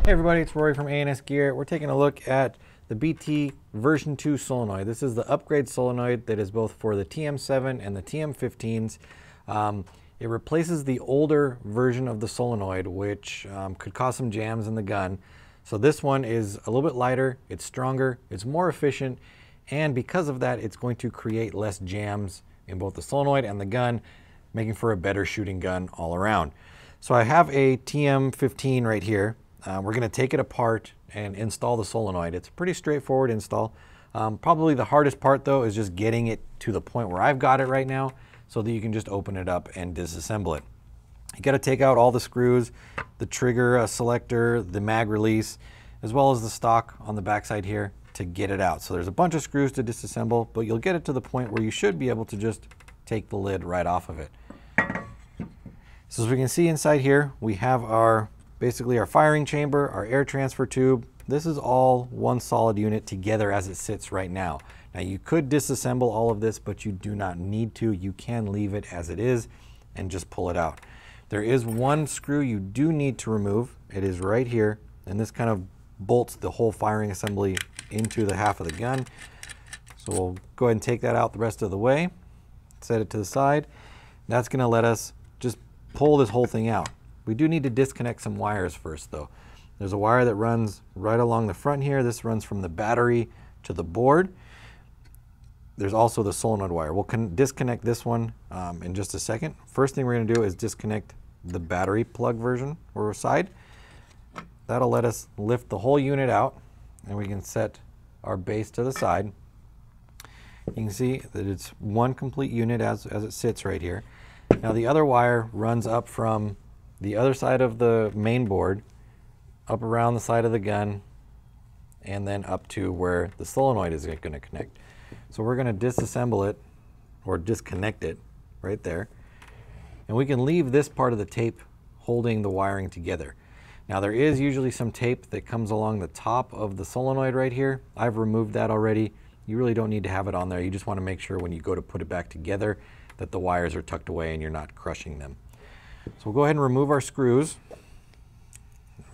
Hey everybody, it's Rory from ANSgear. We're taking a look at the BT version 2 solenoid. This is the upgrade solenoid that is both for the TM7 and the TM15s. It replaces the older version of the solenoid, which could cause some jams in the gun. So this one is a little bit lighter, it's stronger, it's more efficient, and because of that, it's going to create less jams in both the solenoid and the gun, making for a better shooting gun all around. So I have a TM15 right here. We're going to take it apart and install the solenoid. It's a pretty straightforward install. Probably the hardest part though is just getting it to the point where I've got it right now so that you can just open it up and disassemble it. You got to take out all the screws, the trigger selector, the mag release, as well as the stock on the backside here to get it out. So there's a bunch of screws to disassemble, but you'll get it to the point where you should be able to just take the lid right off of it. So as we can see inside here, we have basically our firing chamber, our air transfer tube. This is all one solid unit together as it sits right now. Now you could disassemble all of this, but you do not need to. You can leave it as it is and just pull it out. There is one screw you do need to remove. It is right here, and this kind of bolts the whole firing assembly into the half of the gun. So we'll go ahead and take that out the rest of the way, set it to the side. That's gonna let us just pull this whole thing out. We do need to disconnect some wires first though. There's a wire that runs right along the front here. This runs from the battery to the board. There's also the solenoid wire. We'll disconnect this one in just a second. First thing we're gonna do is disconnect the battery plug version or side. That'll let us lift the whole unit out and we can set our base to the side. You can see that it's one complete unit as it sits right here. Now the other wire runs up from the other side of the main board, up around the side of the gun, and then up to where the solenoid is going to connect. So we're going to disassemble it, or disconnect it, right there. And we can leave this part of the tape holding the wiring together. Now there is usually some tape that comes along the top of the solenoid right here. I've removed that already. You really don't need to have it on there. You just want to make sure when you go to put it back together that the wires are tucked away and you're not crushing them. So we'll go ahead and remove our screws.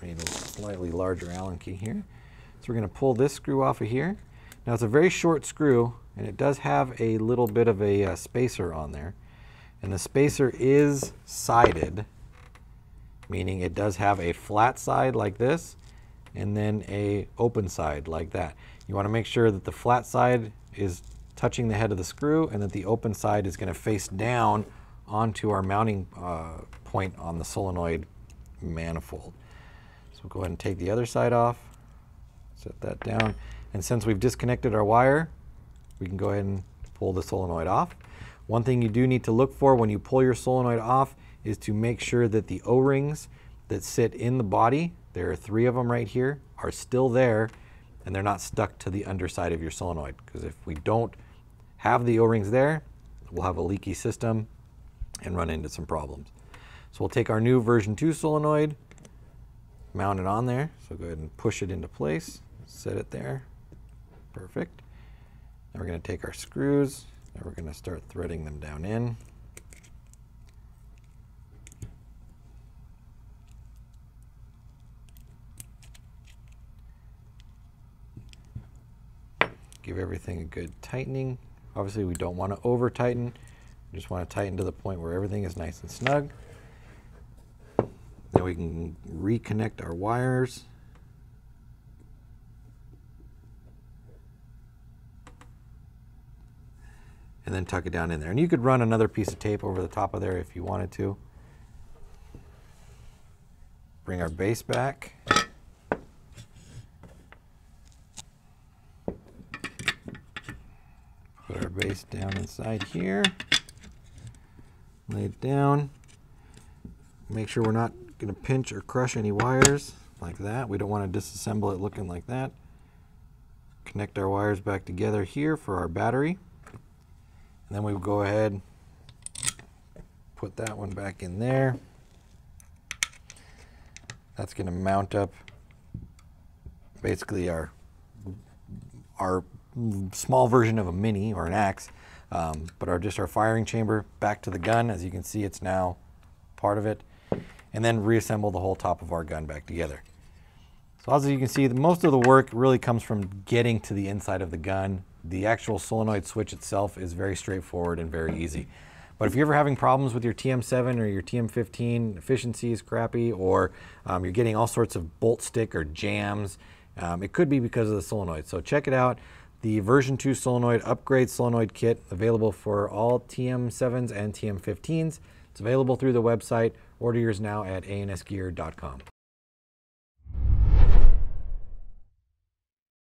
I need a slightly larger Allen key here. So we're going to pull this screw off of here. Now it's a very short screw and it does have a little bit of a spacer on there. And the spacer is sided, meaning it does have a flat side like this and then a open side like that. You want to make sure that the flat side is touching the head of the screw and that the open side is going to face down onto our mounting point on the solenoid manifold. So we'll go ahead and take the other side off, set that down, and since we've disconnected our wire, we can go ahead and pull the solenoid off. One thing you do need to look for when you pull your solenoid off is to make sure that the O-rings that sit in the body, there are 3 of them right here, are still there and they're not stuck to the underside of your solenoid, because if we don't have the O-rings there, we'll have a leaky system and run into some problems. So we'll take our new version 2 solenoid, mount it on there. So go ahead and push it into place, set it there. Perfect. Now we're going to take our screws and we're going to start threading them down in. Give everything a good tightening. Obviously we don't want to over tighten. We just want to tighten to the point where everything is nice and snug. Then we can reconnect our wires. And then tuck it down in there. And you could run another piece of tape over the top of there if you wanted to. Bring our base back. Put our base down inside here. Lay it down. Make sure we're not going to pinch or crush any wires like that. We don't want to disassemble it looking like that. Connect our wires back together here for our battery. And then we will go ahead, put that one back in there. That's going to mount up basically our small version of a mini or an axe, but just our firing chamber back to the gun. As you can see, it's now part of it. And then reassemble the whole top of our gun back together. So as you can see, most of the work really comes from getting to the inside of the gun. The actual solenoid switch itself is very straightforward and very easy. But if you're ever having problems with your TM7 or your TM15, efficiency is crappy, or you're getting all sorts of bolt stick or jams, it could be because of the solenoid. So check it out. The version 2 solenoid upgrade solenoid kit, available for all TM7s and TM15s. It's available through the website. Order yours now at ANSgear.com.